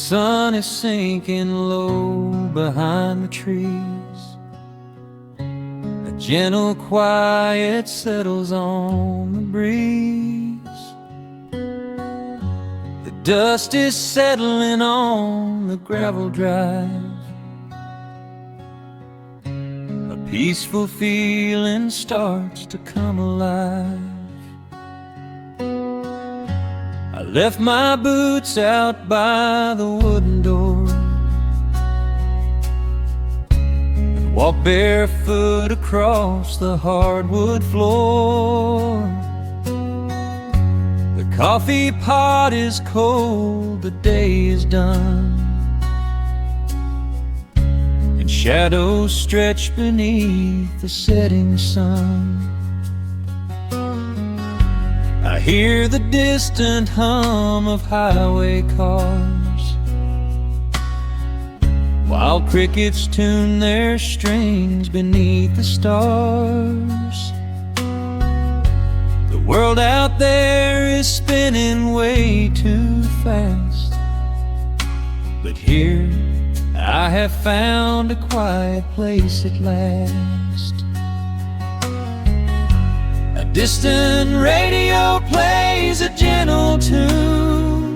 sun is sinking low behind the trees. A gentle quiet settles on the breeze. The dust is settling on the gravel drive. A peaceful feeling starts to come alive. I left my boots out by the wooden door and walked barefoot across the hardwood floor. The coffee pot is cold, the day is done, and shadows stretch beneath the setting sun. I hear the distant hum of highway cars, while crickets tune their strings beneath the stars. The world out there is spinning way too fast, but here I have found a quiet place at last. A distant radio plays a gentle tune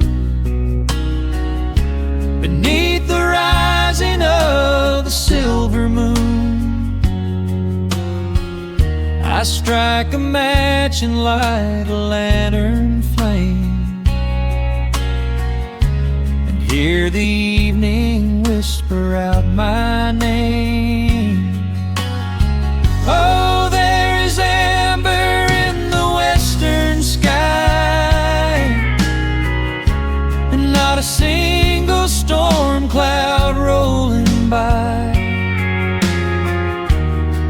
beneath the rising of the silver moon. I strike a match and light a lantern flame, and hear the evening whisper out my name. Oh, there is amber in the western sky, and not a single storm cloud rolling by.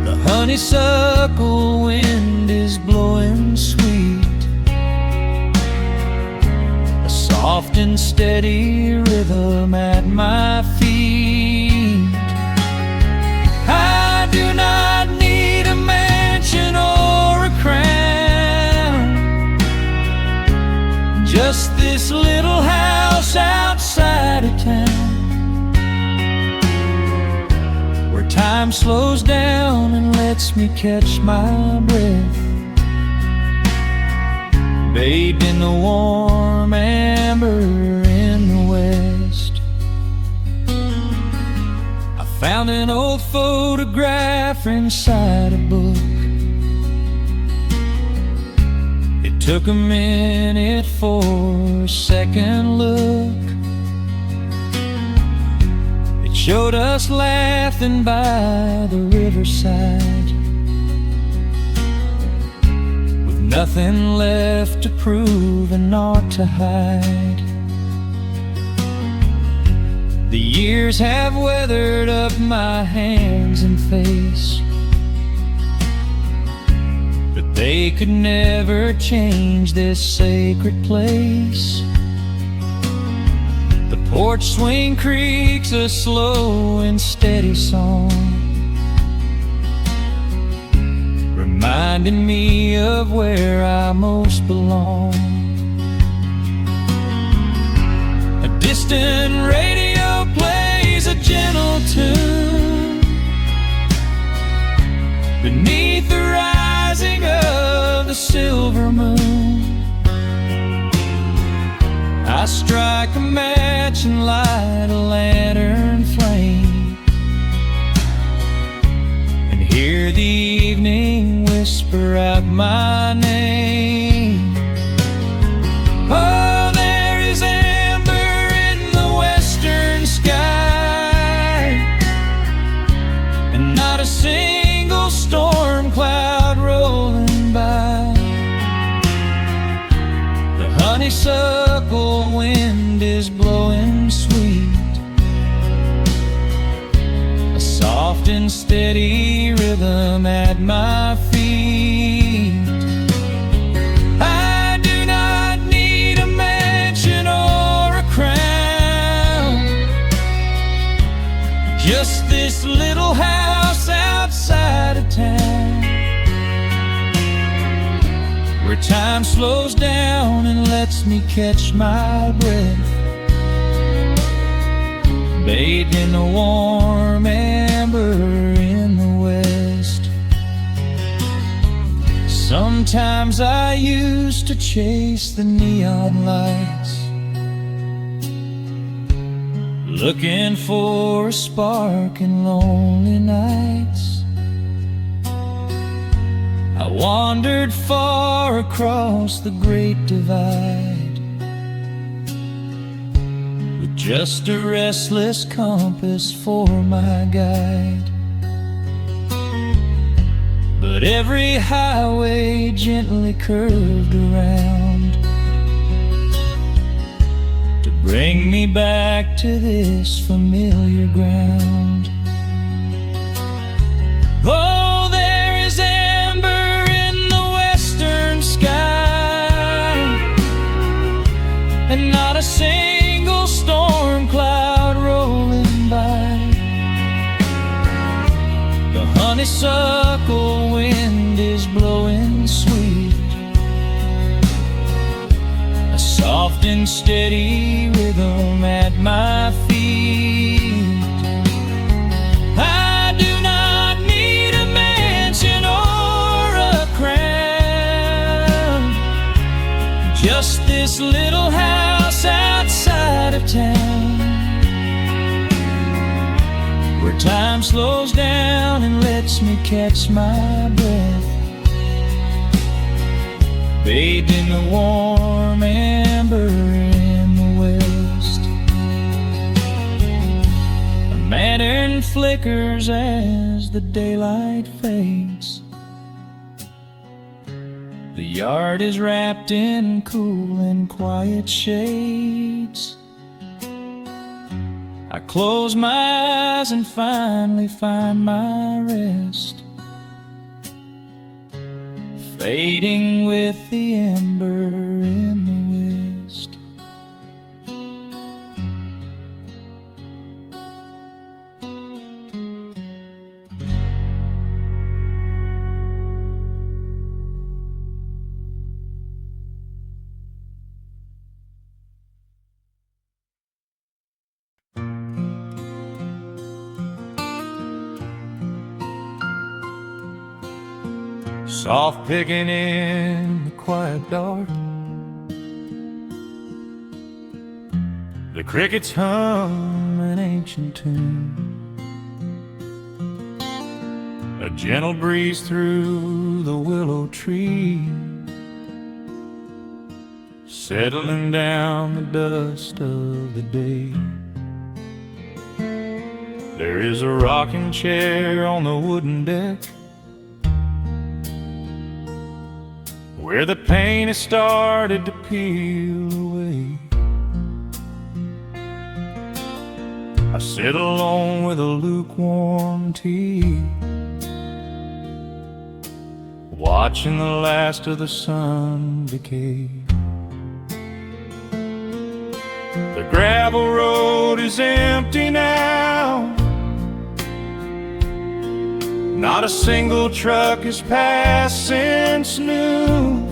The honeysuckle wind is blowing sweet, a soft and steady rhythm at my feet. I do not need a mansion or a crown, just this little house outside of town, where time slows down and lets me catch my breath, bathed in the warm amber in the west. I found an old photograph inside a book. It took a minute for a second look. It showed us laughing by the riverside, with nothing left to prove and naught to hide. The years have weathered up my hands and face, but they could never change this sacred place. The porch swing creaks a slow and steady song, reminding me of where I most belong. A distant radio plays a gentle tune beneath the rising of the silver moon. I strike a match and light a lantern flame, and hear the evening whisper out my name. Oh, there is amber in the western sky, and not a single storm cloud rolling by. The honeysuckle wind is blowing sweet, a soft and steady rhythm at my feet. I do not need a mansion or a crown, just this little house outside of town, where time slows down and lets me catch my breath, bathed in the warm amber in the west. Sometimes I used to chase the neon lights, looking for a spark in lonely nights. I wandered far across the great divide, with just a restless compass for my guide. But every highway gently curved around to bring me back to this familiar ground. Oh, there is amber in the western sky, and not a single storm cloud rolling by. The honeysuckle wind is blowing sweet, a soft and steady rhythm at my feet. I do not need a mansion or a crown, just this little house outside of town, where time slows down and lets me catch my breath, bathed in the warm amber in the west. A lantern flickers as the daylight fades. The yard is wrapped in cool and quiet shades. I close my eyes and finally find my rest, fading with the ember in the west. Soft picking in the quiet dark, the crickets hum an ancient tune, a gentle breeze through the willow tree, settling down the dust of the day. There is a rocking chair on the wooden deck, where the paint has started to peel away. I sit alone with a lukewarm tea, watching the last of the sun decay. The gravel road is empty now, not a single truck has passed since noon,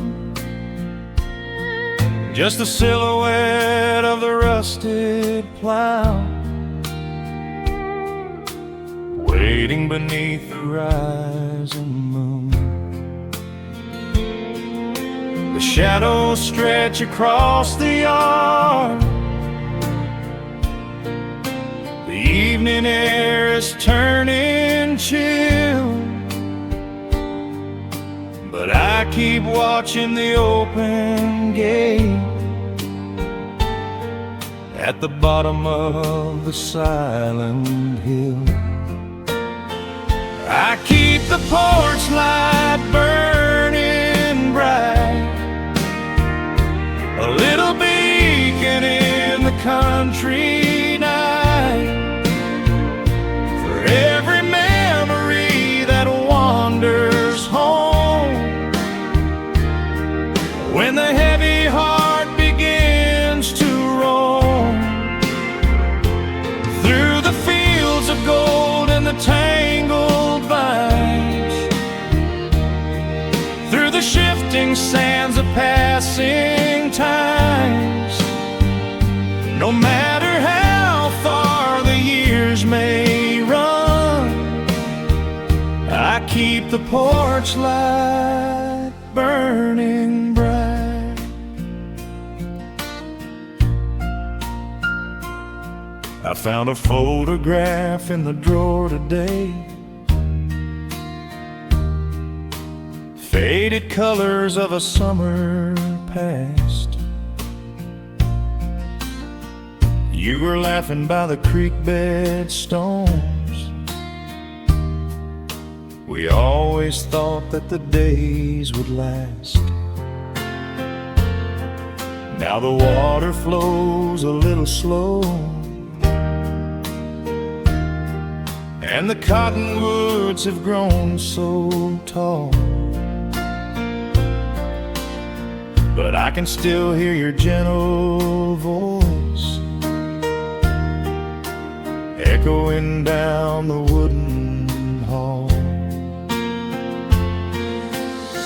just the silhouette of the rusted plow, waiting beneath the rising moon. The shadows stretch across the yard, the evening air is turning chill, but I keep watching the open gate at the bottom of the silent hill. I keep the porch light burning bright, a little beacon in the country night, for every memory that wanders home, when the heavy heart begins to roam through the fields of gold and the tangled vines, through the shifting sands of passing times. No matter how far the years may run, I keep the porch light burning bright. I found a photograph in the drawer today, faded colors of a summer past. You were laughing by the creek bed stones. We always thought that the days would last. Now the water flows a little slow, and the cottonwoods have grown so tall. But I can still hear your gentle voice echoing down the wooden hall.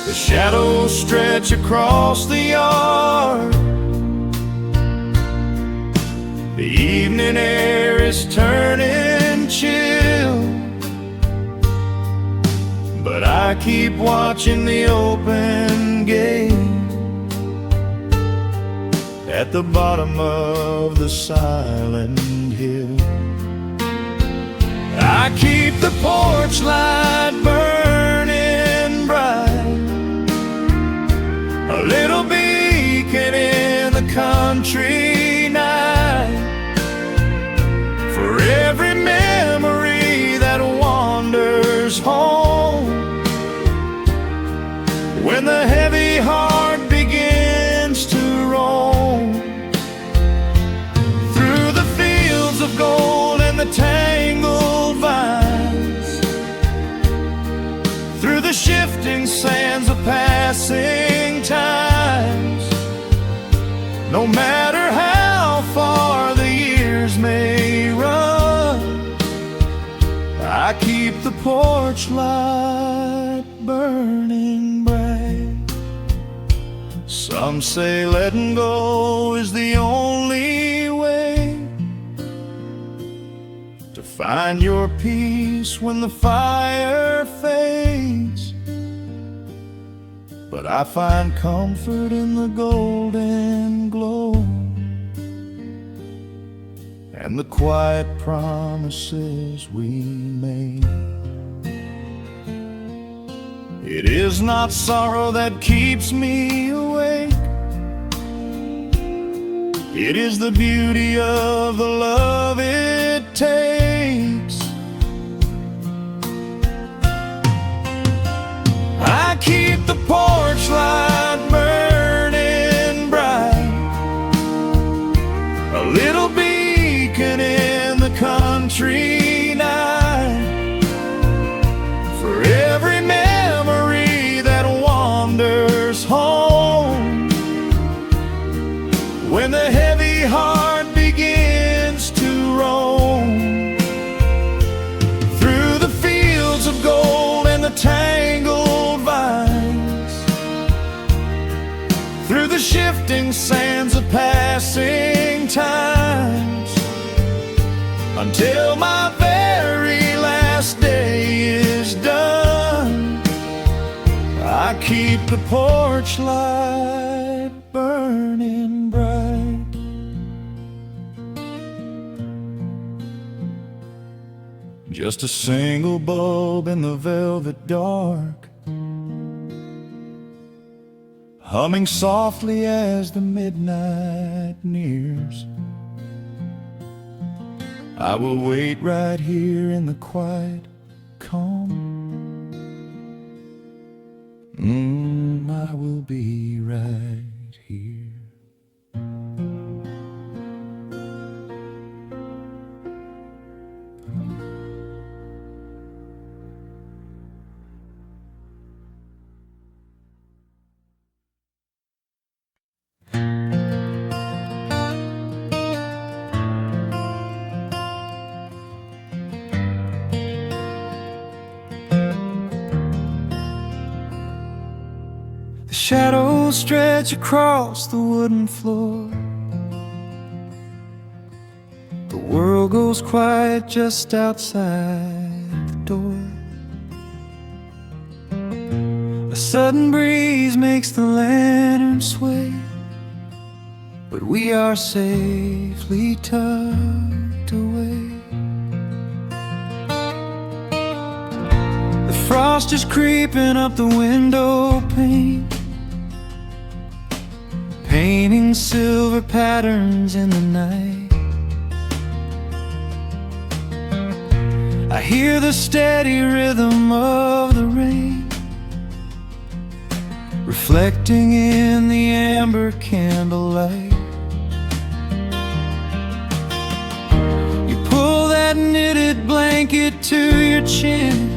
The shadows stretch across the yard. The evening air is turning chill, but I keep watching the open gate at the bottom of the silent hill. I keep the porch light burning bright, a little beacon in the country night, for every memory that wanders home. When the heavy heart begins to roam through the fields of gold and the tangled vines, through the shifting sands of passing times, no matter how far the years may run, I keep the porch light burning bright. Some say letting go is the only way to find your peace when the fire fades, but I find comfort in the golden glow and the quiet promises we made. It is not sorrow that keeps me awake, it is the beauty of the love it takes. I keep the porch light burning bright, a little beacon in the country night, for every memory that wanders home. When the heavy heart begins to roam through the fields of gold and the tangled vines, through the shifting sands of passing times, until my very last day is done, I keep the porch light burning bright. Just a single bulb in the velvet dark, humming softly as the midnight nears. I will wait right here in the quiet calm. I will be right here. Shadows stretch across the wooden floor. The world goes quiet just outside the door. A sudden breeze makes the lantern sway, but we are safely tucked away. The frost is creeping up the window pane, painting silver patterns in the night. I hear the steady rhythm of the rain, reflecting in the amber candlelight. You pull that knitted blanket to your chin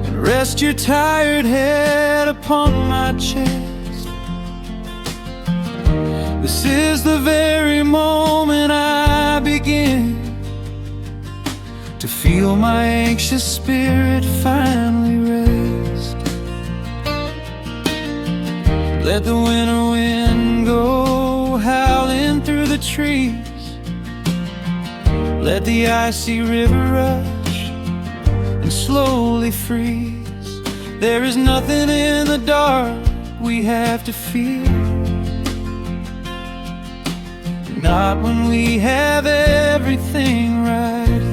and rest your tired head upon my chest. This is the very moment I begin to feel my anxious spirit finally rest. Let the winter wind go howling through the trees. Let the icy river rush and slowly freeze. There is nothing in the dark we have to fear, not when we have everything right here.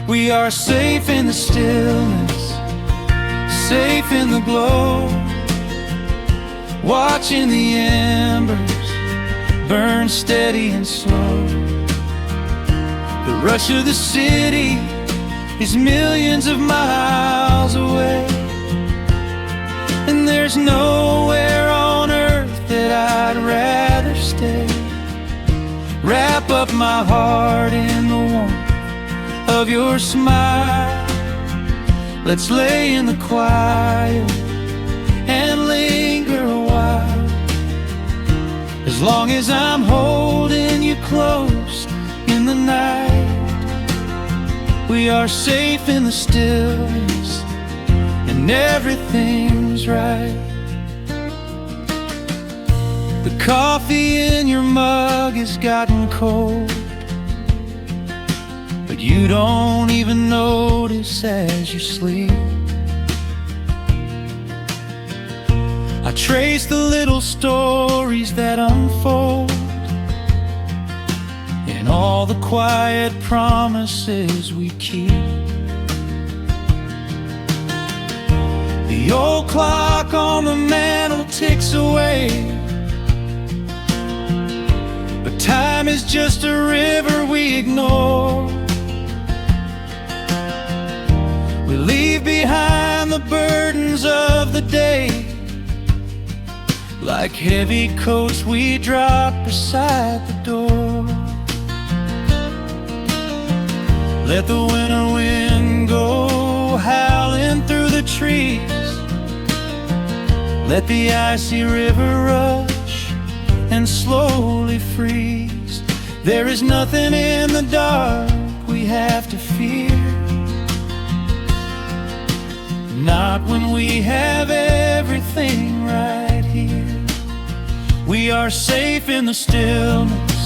We are safe in the stillness, safe in the glow, watching the embers burn steady and slow. The rush of the city is millions of miles away, and there's nowhere on earth that I'd rather stay. Wrap up my heart in the warmth of your smile. Let's lay in the quiet and linger a while. As long as I'm holding you close in the night, we are safe in the stillness and everything's right. The coffee in your mug has gotten cold, but you don't even notice as you sleep. I trace the little stories that unfold in all the quiet promises we keep. The old clock on the mantle ticks away, but time is just a river we ignore. We leave behind the burdens of the day, like heavy coats we drop beside the door. Let the winter wind go howling through the trees. Let the icy river rush and slowly freeze. There is nothing in the dark we have to fear, not when we have everything right here. We are safe in the stillness,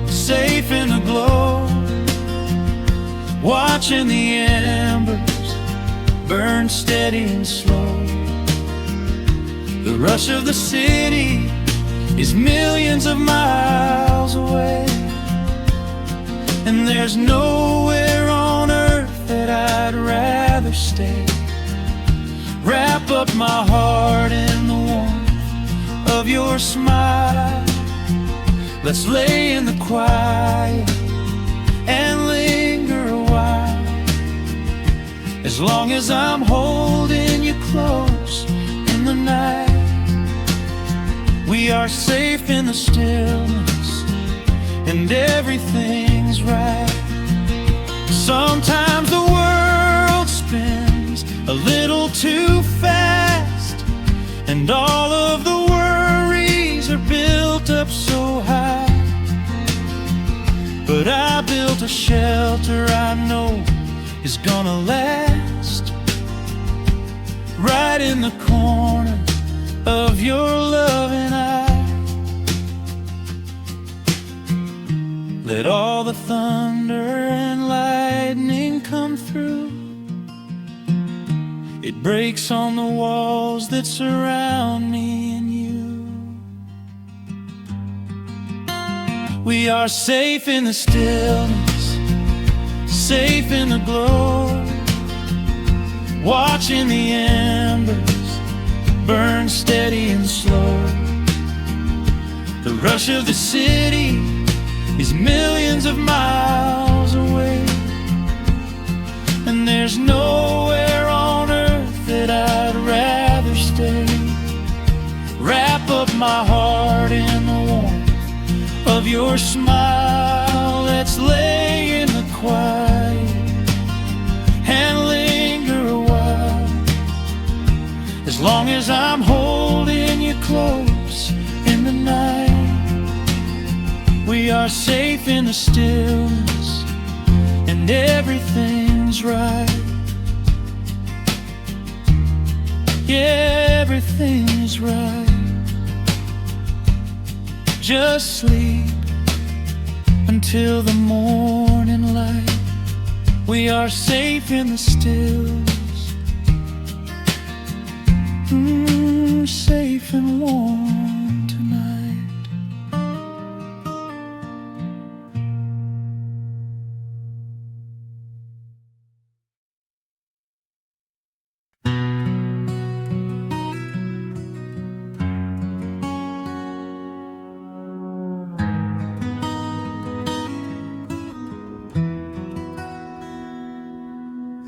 safe in the glow, watching the embers burn steady and slow. The rush of the city is millions of miles away, and there's nowhere on earth that I'd rather stay. Wrap up my heart in the warmth of your smile. Let's lay in the quiet and linger a while. As long as I'm holding you close in the night, we are safe in the stillness and everything's right. Sometimes the world spins a little too fast, and all of the worries are built up so high. But I built a shelter I know is gonna last, right in the corner of your loving eye. Let all the thunder and lightning come through. It breaks on the walls that surround me and you. We are safe in the stillness, safe in the glow, watching the embers burn steady and slow. The rush of the city is millions of miles away, and there's nowhere on earth that I'd rather stay. Wrap up my heart in the warmth of your smile. Let's lay in the quiet and linger a while. As long as I'm holding you close in the night, we are safe in the stillness, and everything's right. Yeah, everything's right. Just sleep until the morning light. We are safe in the stillness, safe and warm tonight.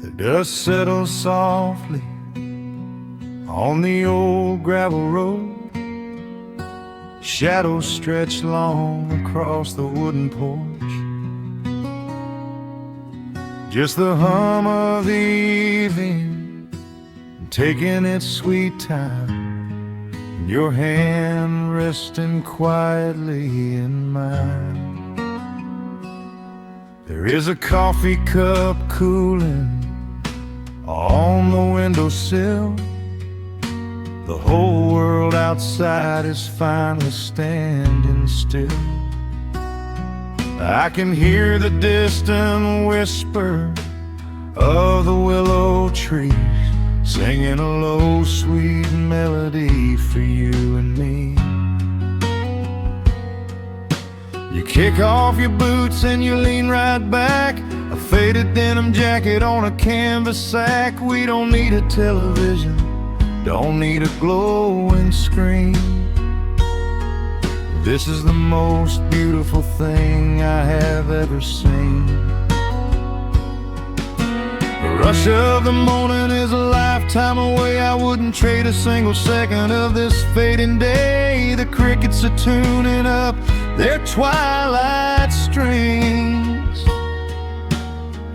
The dust settles softly on the old gravel road. Shadows stretch long across the wooden porch. Just the hum of the evening taking its sweet time, and your hand resting quietly in mine. There is a coffee cup cooling on the windowsill. The whole world outside is finally standing still. I can hear the distant whisper of the willow trees, singing a low, sweet melody for you and me. You kick off your boots and you lean right back, a faded denim jacket on a canvas sack. We don't need a television, don't need a glowing screen. This is the most beautiful thing I have ever seen. The rush of the morning is a lifetime away. I wouldn't trade a single second of this fading day. The crickets are tuning up their twilight strings,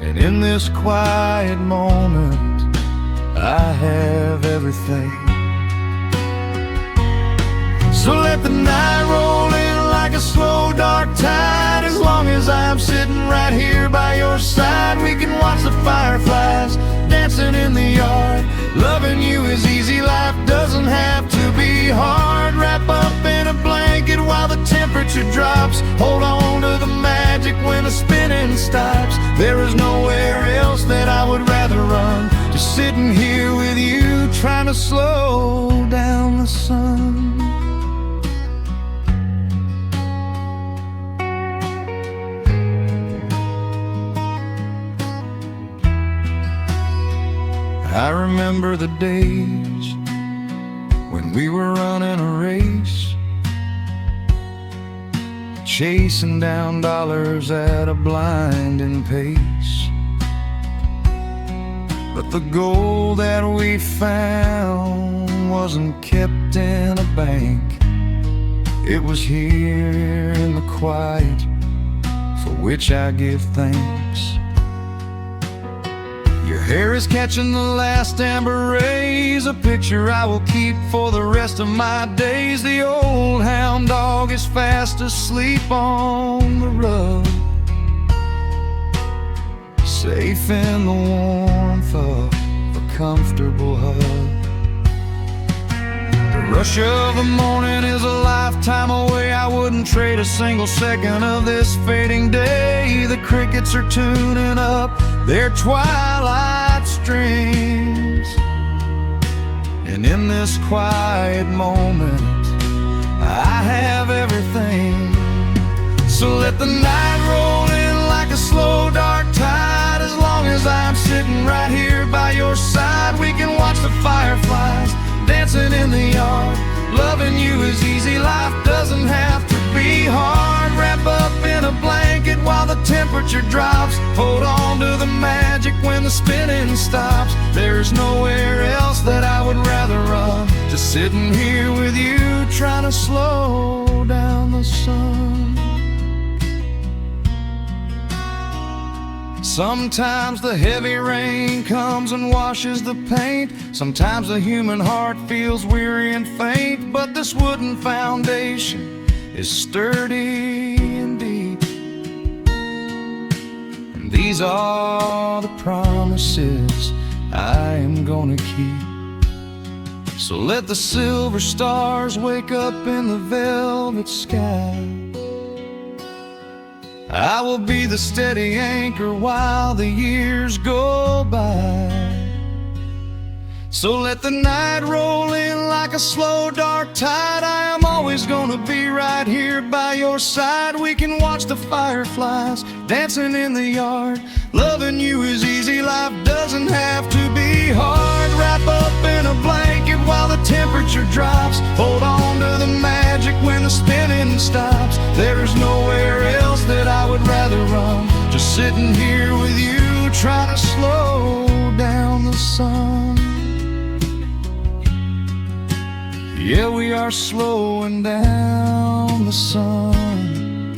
and in this quiet moment I have everything. So let the night roll in like a slow dark tide. As long as I'm sitting right here by your side, we can watch the fireflies dancing in the yard. Loving you is easy, life doesn't have to be hard. Wrap up in a blanket while the temperature drops. Hold on to the magic when the spinning stops. There is nowhere else that I would rather run, just sitting here with you, trying to slow down the sun. I remember the days when we were running a race, chasing down dollars at a blinding pace. But the gold that we found wasn't kept in a bank. It was here in the quiet, for which I give thanks. Your hair is catching the last amber rays, a picture I will keep for the rest of my days. The old hound dog is fast asleep on the rug, safe in the warmth of a comfortable hug. The Rush of the morning is a lifetime away. I wouldn't trade a single second of this fading day. The crickets are tuning up their twilight strings, and in this quiet moment I have everything. So let the night roll in like a slow dark tide. As long as I'm sitting right here by your side, we can watch the fireflies dancing in the yard. Loving you is easy, life doesn't have to be hard. Wrap up in a blanket while the temperature drops. Hold on to the magic when the spinning stops. There's nowhere else that I would rather run. Just sitting here with you, trying to slow down the sun. Sometimes the heavy rain comes and washes the paint. Sometimes the human heart feels weary and faint. But this wooden foundation is sturdy and deep, and these are the promises I am gonna keep. So let the silver stars wake up in the velvet sky. I will be the steady anchor while the years go by. So let the night roll in like a slow dark tide. I am always gonna be right here by your side. We can watch the fireflies dancing in the yard. Loving you is easy, life doesn't have to be hard. Wrap up in a blanket while the temperature drops. Hold on to the magic when the spinning stops. There's nowhere else that I would rather run. Just sitting here with you, trying to slow down the sun. Yeah, we are slowing down the sun.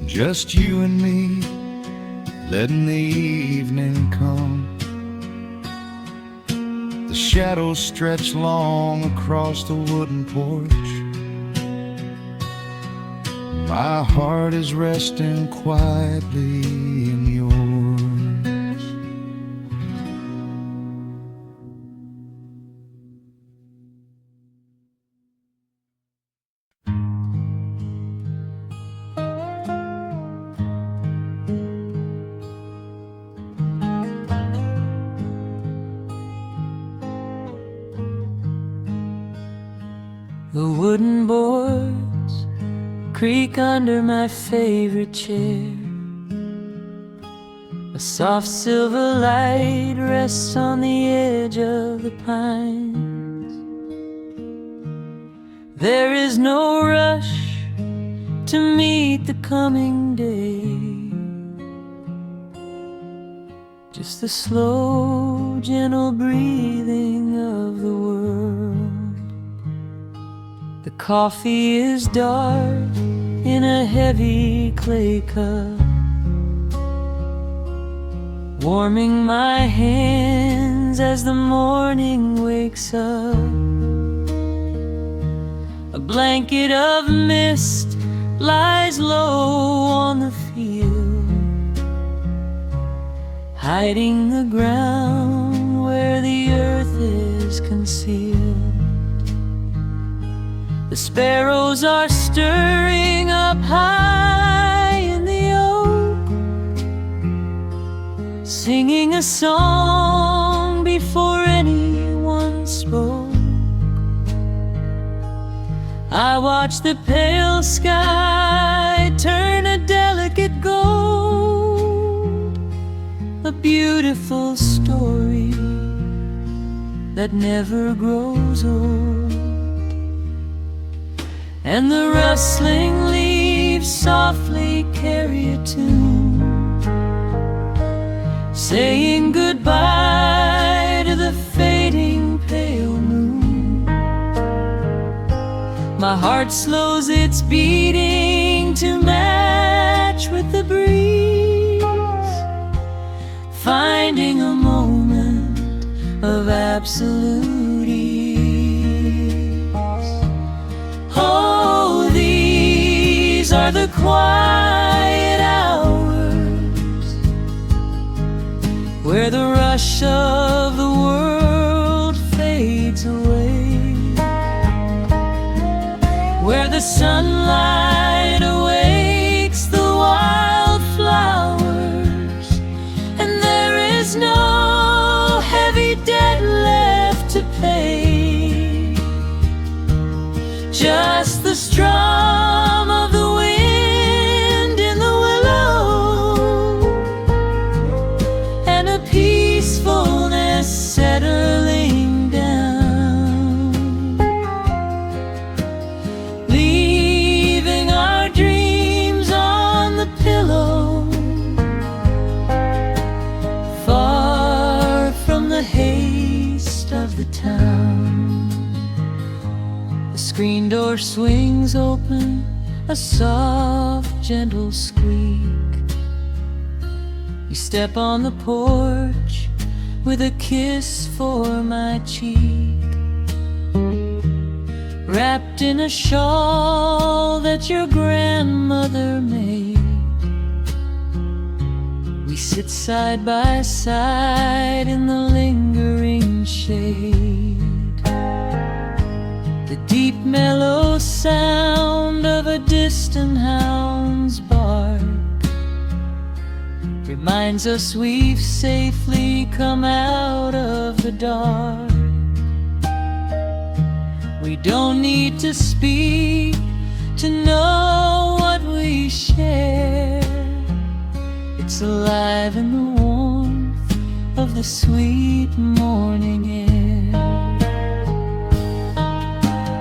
Just you and me, letting the evening come. The shadows stretch long across the wooden porch. My heart is resting quietly in yours. The wooden boards creak under my favorite chair. A soft silver light rests on the edge of the pines. There is no rush to meet the coming day, just the slow, gentle breathing of the world. The coffee is dark in a heavy clay cup, warming my hands as the morning wakes up. A blanket of mist lies low on the field, hiding the ground where the earth is concealed. The sparrows are stirring up high in the oak, singing a song before anyone spoke. I watch the pale sky turn a delicate gold, a beautiful story that never grows old. And the rustling leaves softly carry a tune, saying goodbye to the fading pale moon. My heart slows its beating to match with the breeze, finding a moment of absolute ease. Oh, these are the quiet hours where the rush of the world sunlight awakes the wildflowers, and there is no heavy debt left to pay, just the strum of the wind in the willow, and a peacefulness settling down, leaving our dreams on the pillow, far from the haste of the town. The screen door swings open, a soft, gentle squeak. You step on the porch with a kiss for my cheek, wrapped in a shawl that your grandmother made. We sit side by side in the lingering shade. The deep mellow sound of a distant hound's bark reminds us we've safely come out of the dark. We don't need to speak to know what we share. It's alive in the warmth of the sweet morning air,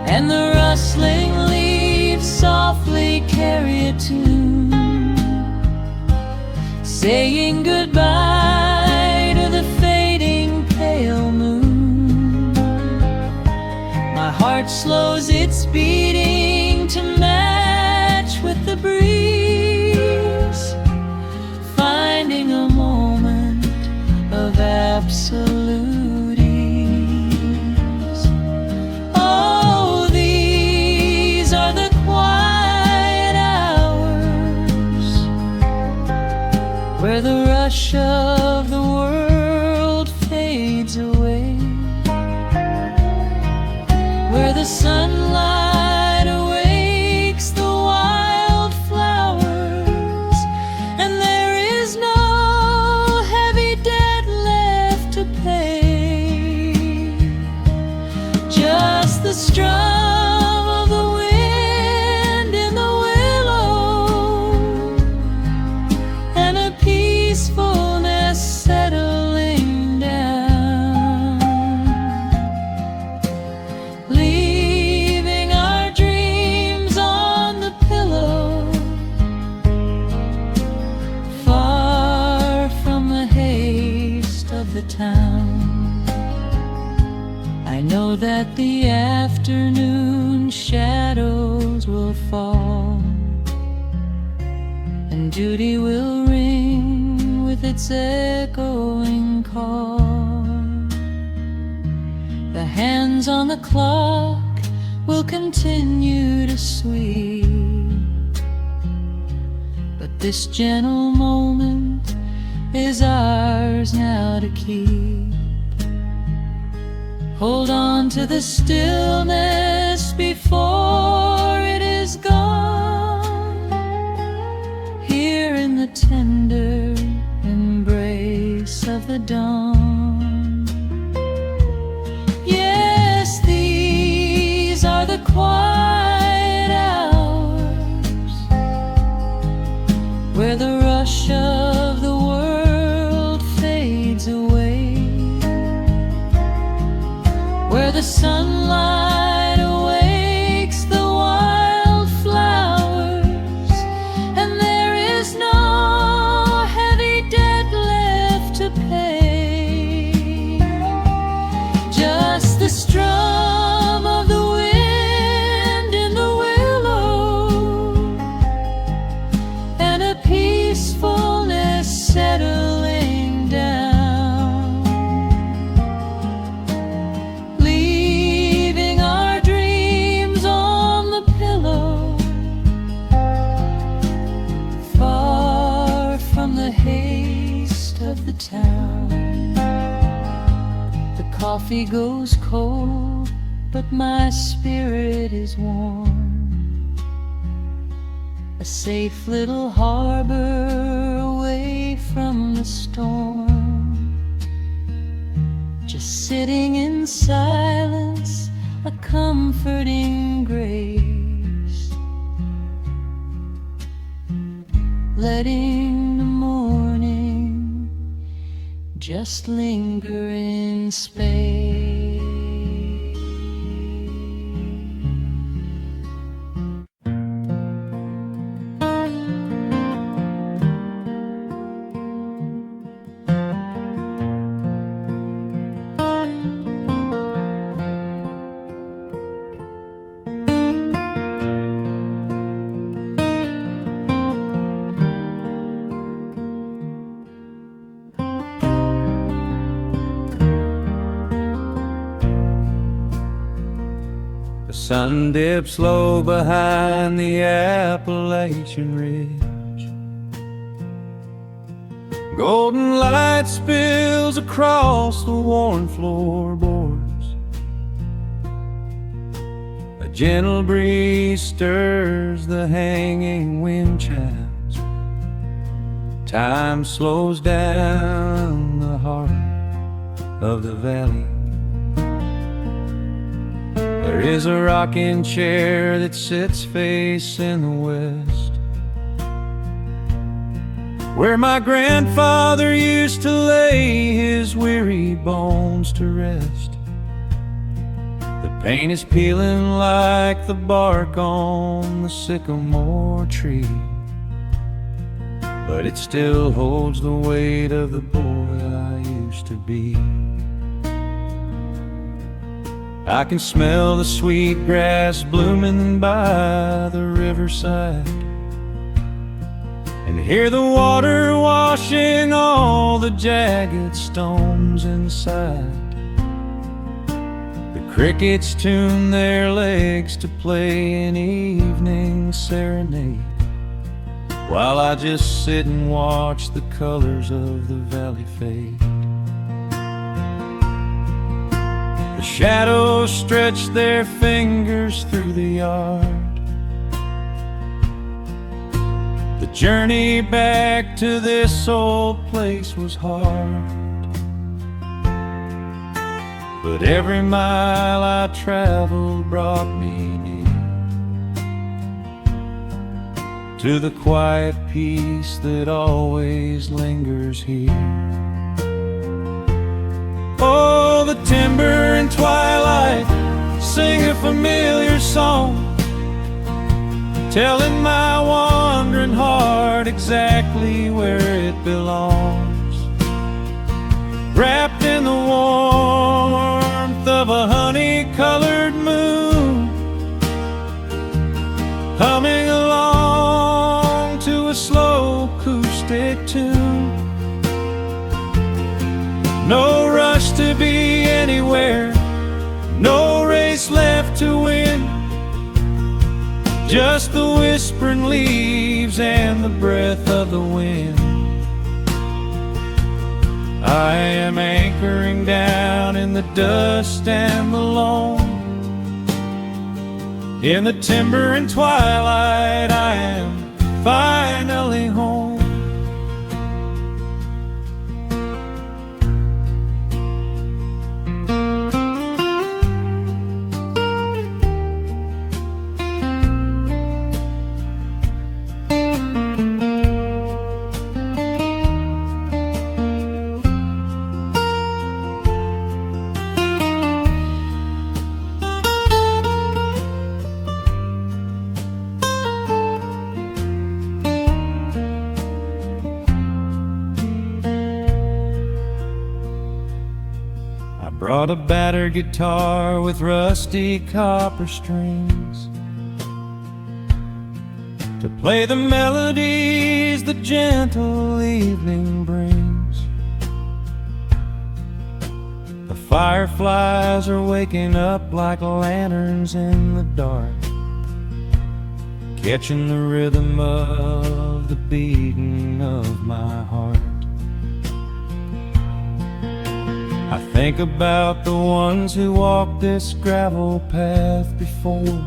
and the rustling leaves softly carry a tune, saying goodbye to the fading pale moon. My heart slows its beating to match with the breeze, finding a moment of absolute ease. Oh, these are the quiet hours where the rush of the world fades away, where the sunlight awakes the wildflowers, and there is no heavy debt left to pay, just the strum of the wind in the willow, and a peacefulness settling down, leaving our dreams on the pillow, far from the haste of the town. I know that the afternoon shadows will fall, and duty will ring with its echoing call. The hands on the clock will continue to sweep, but this gentle moment is ours now to keep. Hold on to the stillness before it is gone, here in the tender embrace of the dawn. Yes, these are the quiet hours where the rush of the world fades away, where the sunlight awakes the wildflowers, and there is no heavy debt left to pay, just the strum of the wind in the willow, and a peacefulness settling down, leaving our dreams on the pillow, far from the haste of the town. The coffee goes cold, but my spirit is warm, a safe little harbor away from the storm. Just sitting in silence, a comforting grace, letting the morning just linger in space. The sun dips low behind the Appalachian Ridge. Golden light spills across the worn floorboards. A gentle breeze stirs the hanging wind chimes. Time slows down the heart of the valley. There is a rocking chair that sits facing the west, where my grandfather used to lay his weary bones to rest. The paint is peeling like the bark on the sycamore tree, but it still holds the weight of the boy I used to be. I can smell the sweet grass blooming by the riverside, and hear the water washing all the jagged stones inside. The crickets tune their legs to play an evening serenade, while I just sit and watch the colors of the valley fade. The shadows stretch their fingers through the yard. The journey back to this old place was hard, but every mile I traveled brought me near to the quiet peace that always lingers here. Oh, the timber and twilight sing a familiar song, telling my wandering heart exactly where it belongs. Wrapped in the warmth of a honey-colored moon, humming along to a slow acoustic tune. No rush to be anywhere, no race left to win, just the whispering leaves and the breath of the wind. I am anchoring down in the dust and the loam. In the timber and twilight I am finally home. Brought a battered guitar with rusty copper strings to play the melodies the gentle evening brings. The fireflies are waking up like lanterns in the dark, catching the rhythm of the beating of my heart. I think about the ones who walked this gravel path before,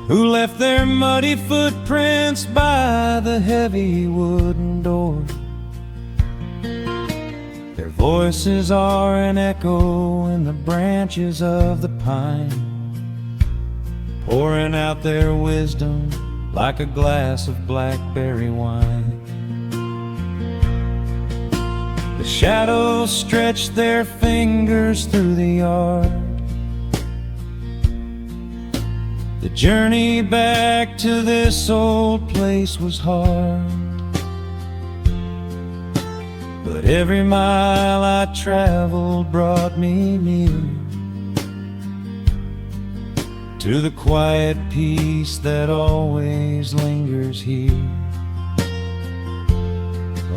who left their muddy footprints by the heavy wooden door. Their voices are an echo in the branches of the pine, pouring out their wisdom like a glass of blackberry wine. The shadows stretch their fingers through the yard. The journey back to this old place was hard, but every mile I traveled brought me near to the quiet peace that always lingers here.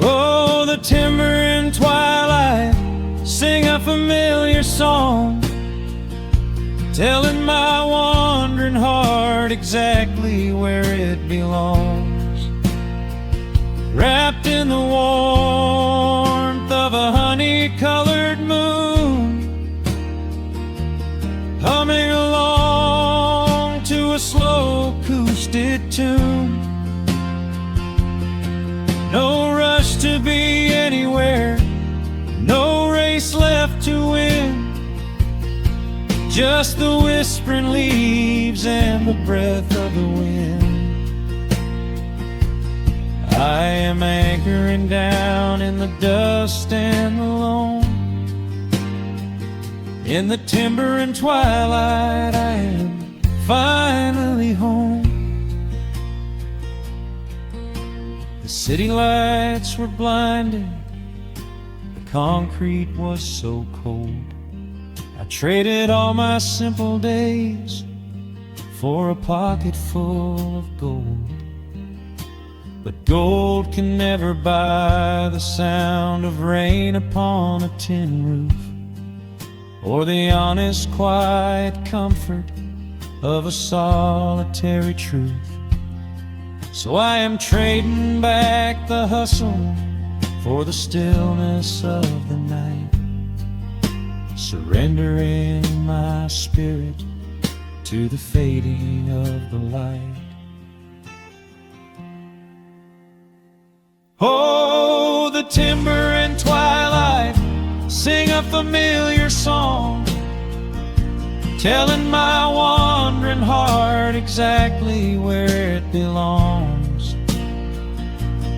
Oh, the timber and twilight sing a familiar song, telling my wandering heart exactly where it belongs. Wrapped in the warmth of a honey-colored moon, humming along to a slow acoustic tune. No rush to be anywhere, no race left to win, just the whispering leaves and the breath of the wind. I am anchoring down in the dust and the loam. In the timber and twilight I am finally home. The city lights were blinding, the concrete was so cold. I traded all my simple days for a pocket full of gold. But gold can never buy the sound of rain upon a tin roof, or the honest, quiet comfort of a solitary truth. So I am trading back the hustle for the stillness of the night, surrendering my spirit to the fading of the light. Oh, the timber and twilight sing a familiar song, telling my wandering heart exactly where it belongs.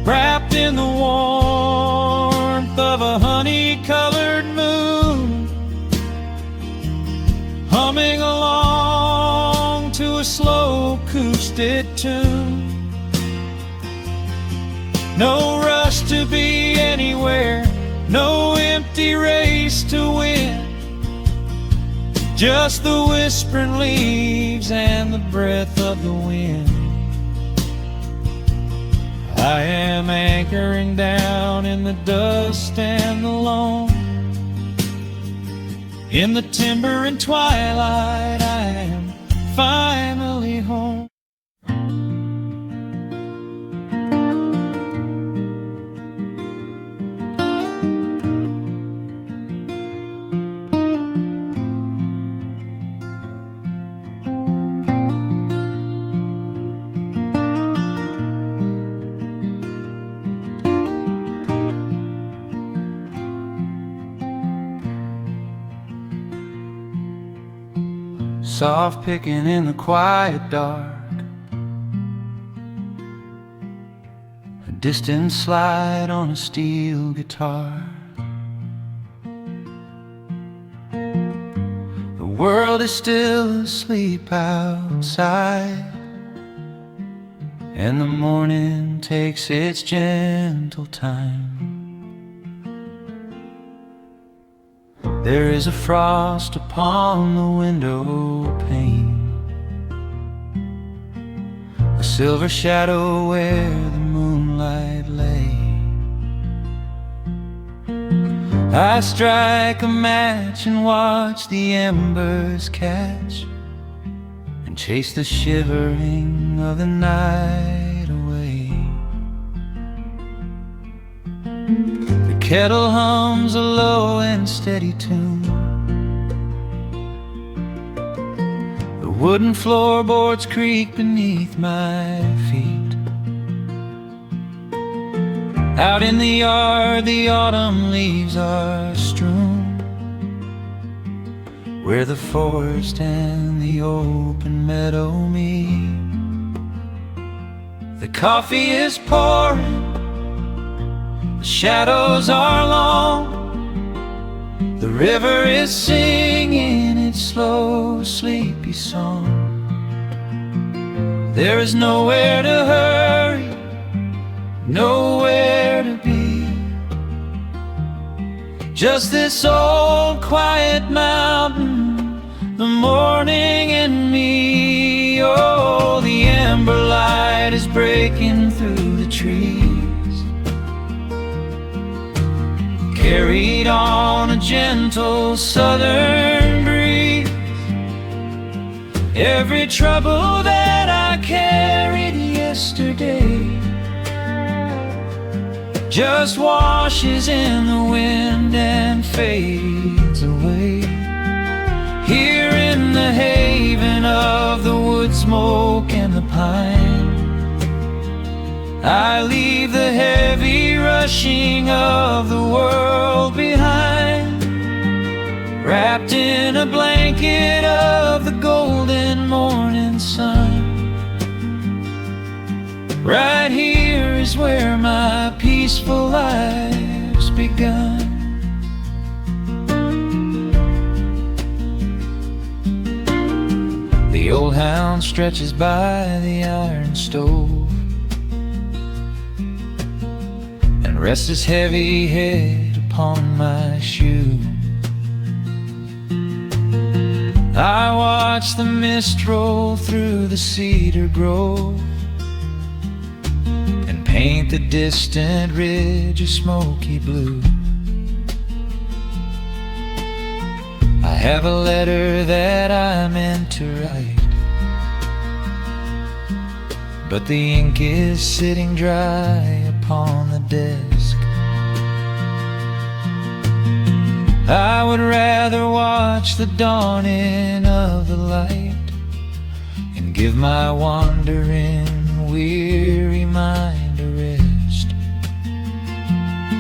Wrapped in the warmth of a honey-colored moon, humming along to a slow acoustic tune. No rush to be anywhere, no empty race to win, just the whispering leaves and the breath of the wind. I am anchoring down in the dust and the loam. In the timber and twilight I am finally home. Soft picking in the quiet dark, a distant slide on a steel guitar. The world is still asleep outside, and the morning takes its gentle time. There is a frost upon the window pane, a silver shadow where the moonlight lay. I strike a match and watch the embers catch, and chase the shivering of the night away. The kettle hums a low and steady tune, the wooden floorboards creak beneath my feet. Out in the yard, the autumn leaves are strewn, where the forest and the open meadow meet. The coffee is pouring, the shadows are long, the river is singing its slow, sleepy song. There is nowhere to hurry, nowhere to be, just this old quiet mountain, the morning and me. Oh, the amber light is breaking through the trees, carried on a gentle southern breeze. Every trouble that I carried yesterday just washes in the wind and fades away. Here in the haven of the wood smoke and the pine, I leave the heavy rushing of the world behind, wrapped in a blanket of the golden morning sun. Right here is where my peaceful life's begun. The old hound stretches by the iron stove and rests his heavy head upon my shoe. I watch the mist roll through the cedar grove and paint the distant ridge a smoky blue. I have a letter that I meant to write, but the ink is sitting dry upon the desk. I would rather watch the dawning of the light and give my wandering, weary mind a rest.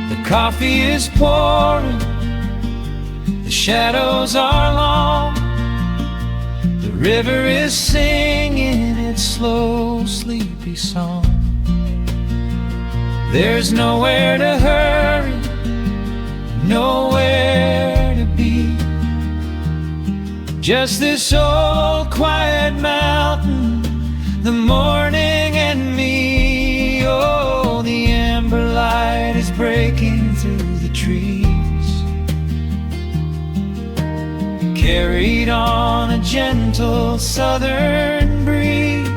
The coffee is pouring, the shadows are long, the river is singing its slow, sleepy song. There's nowhere to hurry, nowhere to be, just this old quiet mountain, the morning and me. Oh, the amber light is breaking through the trees, carried on a gentle southern breeze.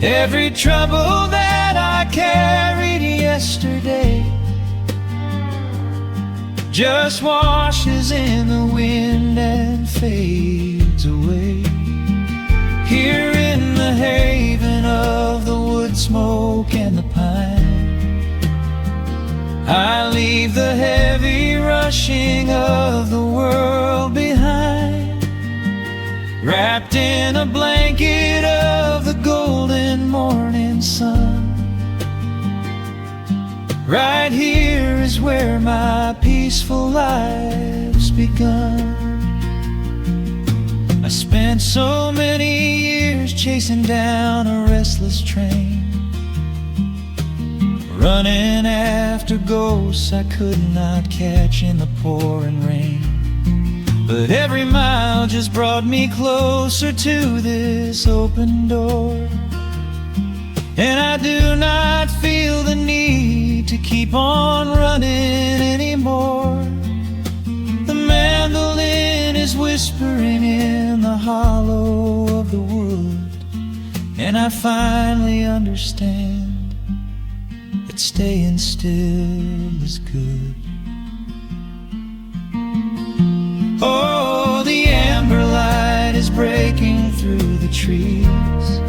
Every trouble that I carried yesterday just washes in the wind and fades away. Here in the haven of the wood smoke and the pine, I leave the heavy rushing of the world behind, wrapped in a blanket of the golden morning sun. Right here is where my peaceful life's begun. I spent so many years chasing down a restless train, running after ghosts I could not catch in the pouring rain. But every mile just brought me closer to this open door, and I do not feel the need to keep on running anymore. The mandolin is whispering in the hollow of the wood, and I finally understand that staying still is good. Oh, the amber light is breaking through the trees,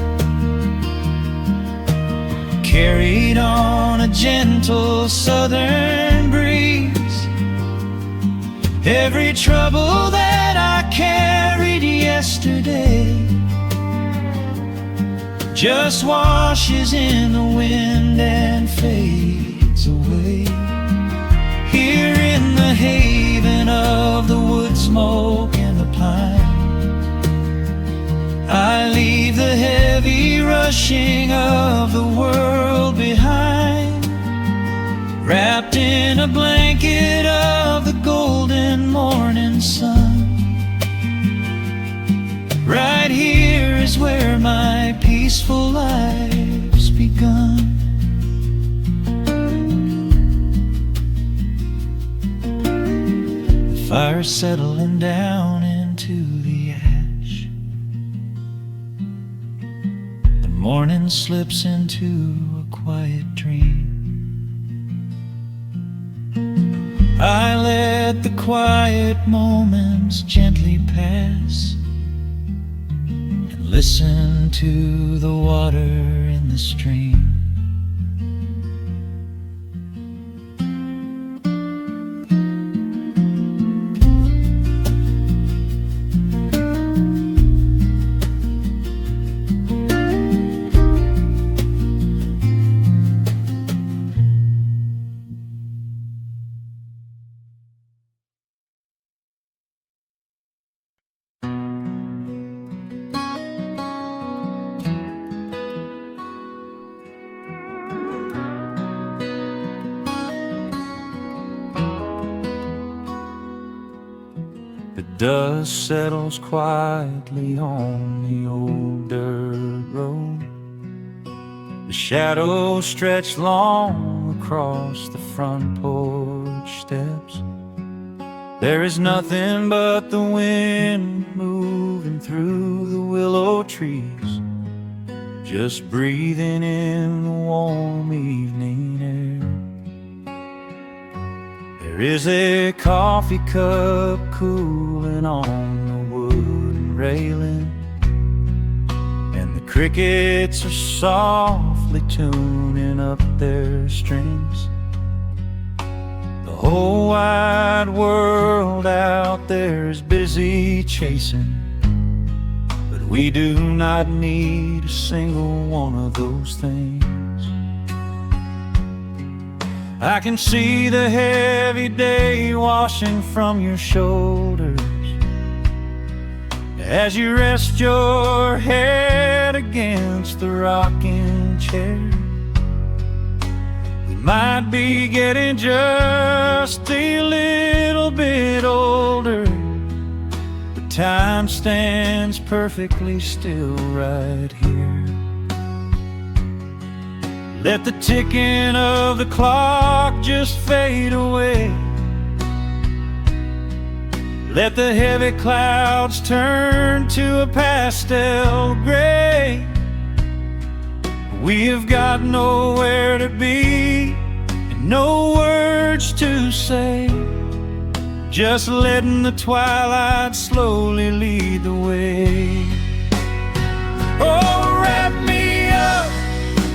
carried on a gentle southern breeze. Every trouble that I carried faded yesterday just washes in the wind and fades away. Here in the haven of the wood smoke and the pine, I leave the heavy rushing of the world behind, wrapped in a blanket of the golden morning sun. Right here is where my peaceful life's begun. The fire's settling down into the ash. The morning slips into a quiet dream. I let the quiet moments gently pass, listen to the water in the stream. The dust settles quietly on the old dirt road. The shadows stretch long across the front porch steps. There is nothing but the wind moving through the willow trees, just breathing in the warm evening air. There is a coffee cup cooling on the wooden railing, and the crickets are softly tuning up their strings. The whole wide world out there is busy chasing, but we do not need a single one of those things. I can see the heavy day washing from your shoulders as you rest your head against the rocking chair. We might be getting just a little bit older, but time stands perfectly still right here. Let the ticking of the clock just fade away. Let the heavy clouds turn to a pastel gray. We have got nowhere to be and no words to say, just letting the twilight slowly lead the way. Oh, wrap me up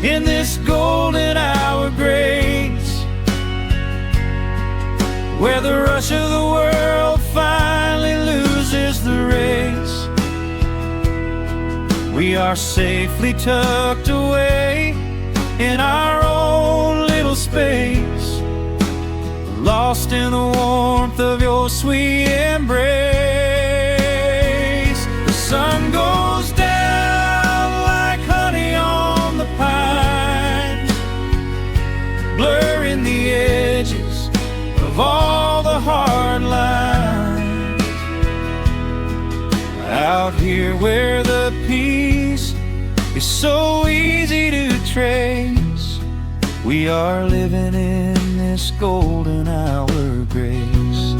in this golden hour grace, where the rush of the world finally loses the race. We are safely tucked away in our own little space, lost in the warmth of your sweet embrace. The sun goes down like honey on the pines, blurring the edges of all the hard lines. Out here where the peace is so easy to trace, we are living in this golden hour grace.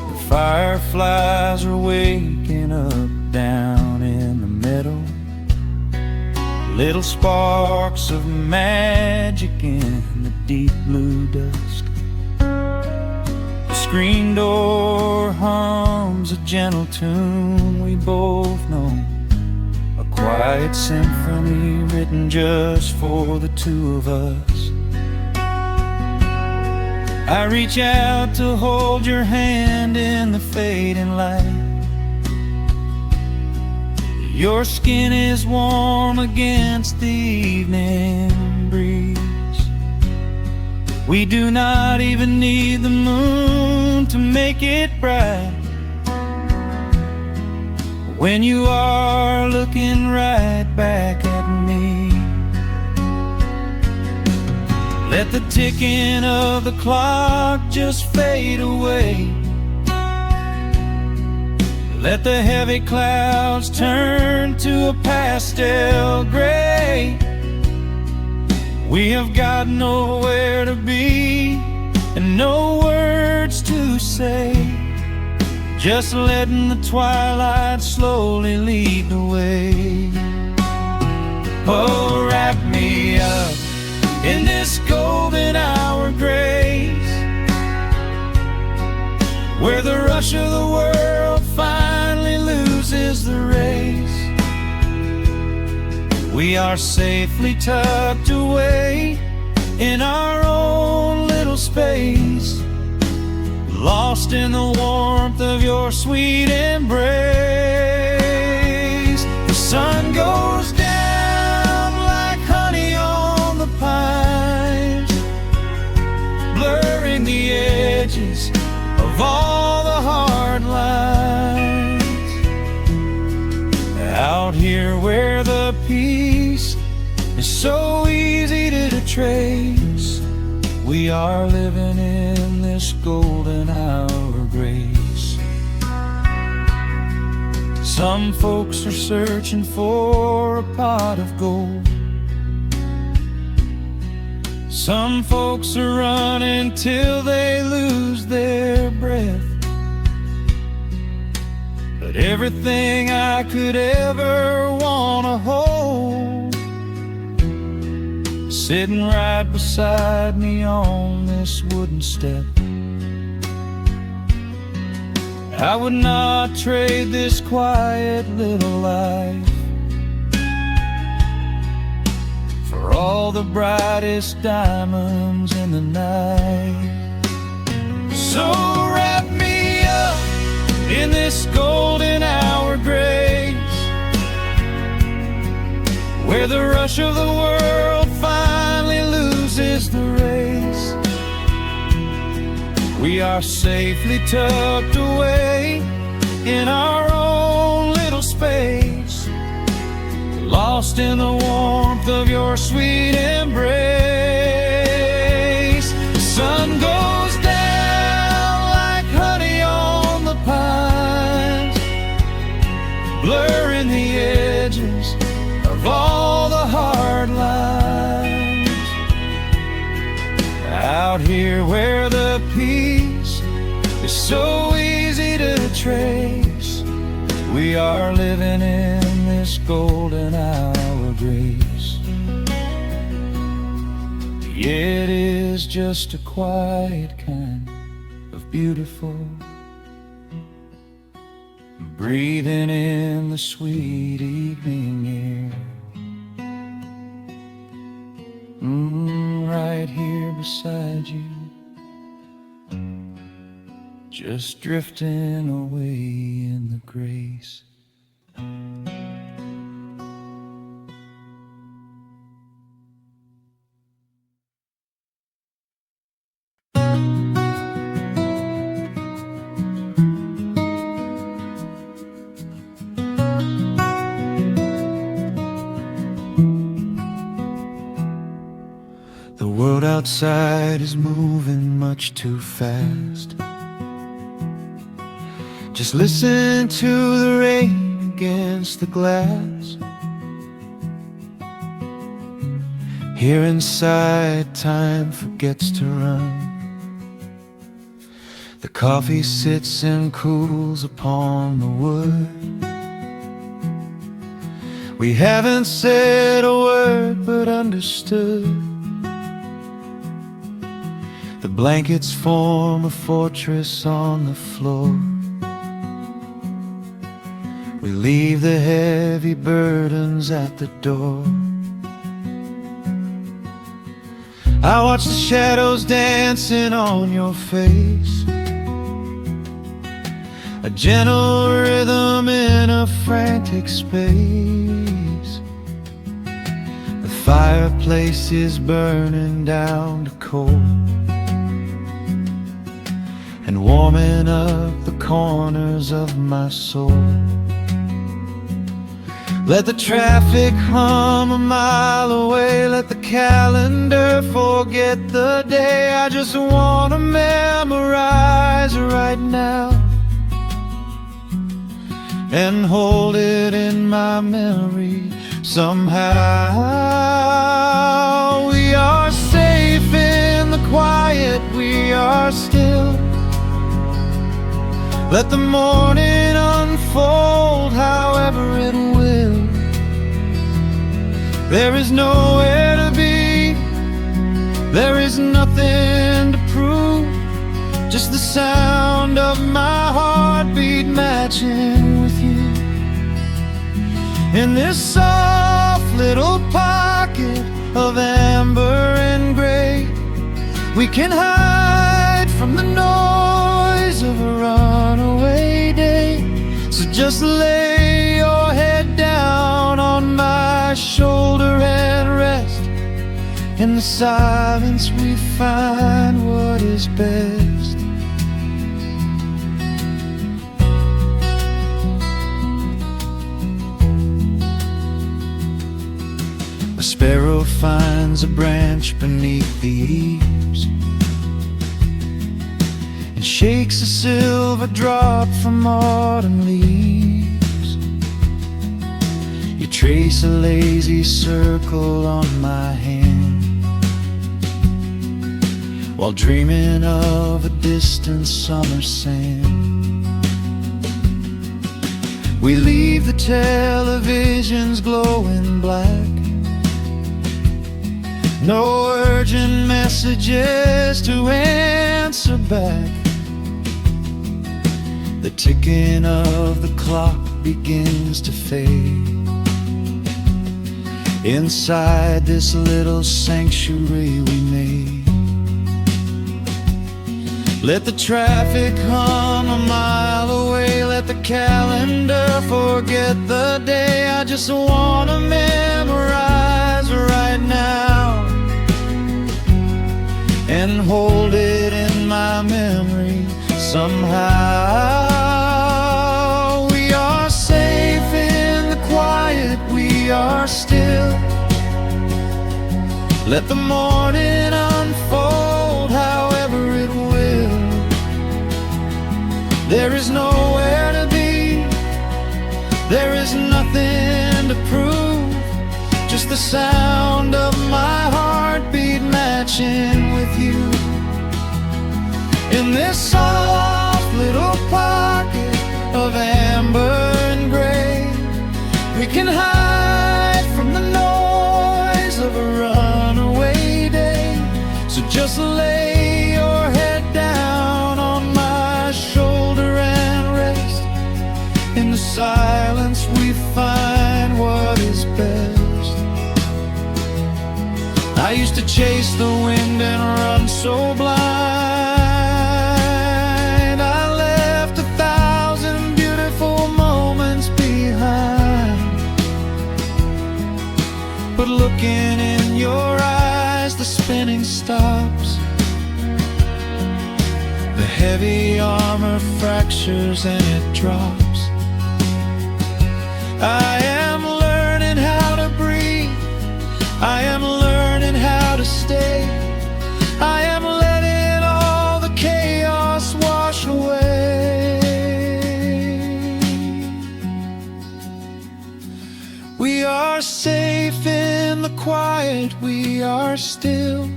The fireflies are waking up down in the meadow, little sparks of magic in the deep blue dusk. The screen door hums a gentle tune we both know, a quiet symphony written just for the two of us. I reach out to hold your hand in the fading light. Your skin is warm against the evening breeze. We do not even need the moon to make it bright when you are looking right back at me. Let the ticking of the clock just fade away. Let the heavy clouds turn to a pastel gray. We have got nowhere to be and no words to say, just letting the twilight slowly lead the way. Oh, wrap me up in this golden hour grace, where the rush of the world finally loses the race. We are safely tucked away in our own little space, lost in the warmth of your sweet embrace. The sun goes down like honey on the pines, blurring the edges of all the hard lines. Out here where the peace is so easy to trace, we are living in this golden hour grace. Some folks are searching for a pot of gold. Some folks are running till they lose their breath. But everything I could ever wanna hold, sitting right beside me on this wooden step. I would not trade this quiet little life for all the brightest diamonds in the night. So wrap me up in this golden hour grace, where the rush of the world finally loses the race. We are safely tucked away in our own little space, lost in the warmth of your sweet embrace. The sun goes down like honey on the pines, blurring the edges of all the hard lines. Out here where the peace is so easy to trace, we are living in this golden hour grace. It is just a quiet kind of beautiful, breathing in the sweet evening air. Right here beside you, just drifting away in the grace. The world outside is moving much too fast. Just listen to the rain against the glass. Here inside, time forgets to run. The coffee sits and cools upon the wood. We haven't said a word but understood. The blankets form a fortress on the floor. We leave the heavy burdens at the door. I watch the shadows dancing on your face, a gentle rhythm in a frantic space. The fireplace is burning down to coal and warming up the corners of my soul. Let the traffic hum a mile away, let the calendar forget the day. I just wanna memorize right now and hold it in my memory somehow. We are safe in the quiet, we are still. Let the morning unfold however it will. There is nowhere to be, there is nothing to prove, just the sound of my heartbeat matching with you. In this soft little pocket of amber and gray, we can hide from the noise of a runaway day. So just lay your head down on my shoulder and rest. In the silence we find what is best. A sparrow finds a branch beneath the eaves and shakes a silver drop from autumn leaves. You trace a lazy circle on my hand while dreaming of a distant summer sand. We leave the televisions glowing black, no urgent messages to answer back. The ticking of the clock begins to fade inside this little sanctuary we made. Let the traffic hum a mile away, let the calendar forget the day. I just wanna memorize right now and hold it in my memory somehow. We are safe in the quiet, we are still. Let the morning unfold however it will. There is nowhere to be, there is nothing to prove, just the sound of my heartbeat matching with you. In this soft little pocket of amber and gray, we can hide from the noise of a runaway day. So just lay your head down on my shoulder and rest. In the silence we find what is best. I used to chase the wind and run so blind. I left 1,000 beautiful moments behind. But looking in your eyes, the spinning stops. The heavy armor fractures and it drops. I am learning how to breathe, I am learning how to stay. I am letting all the chaos wash away. We are safe in the quiet, we are still.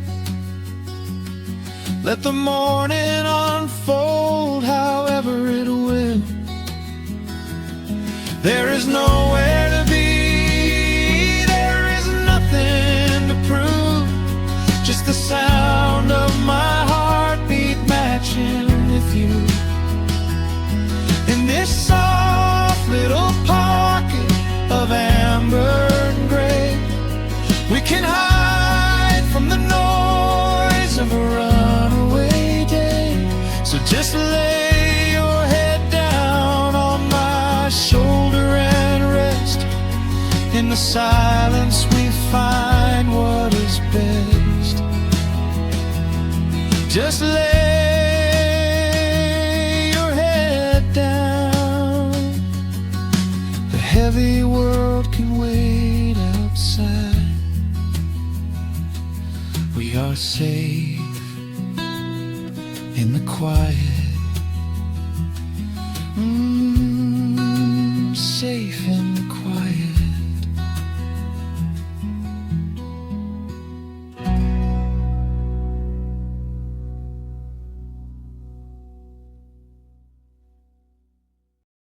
Let the morning unfold however it will. There is nowhere to be, there is nothing to prove, just the sound of my heartbeat matching with you. In this soft little pocket of amber and gray, we can hide from the noise in the silence we find what is best. Just lay your head down. The heavy world can wait outside. We are safe in the quiet. Safe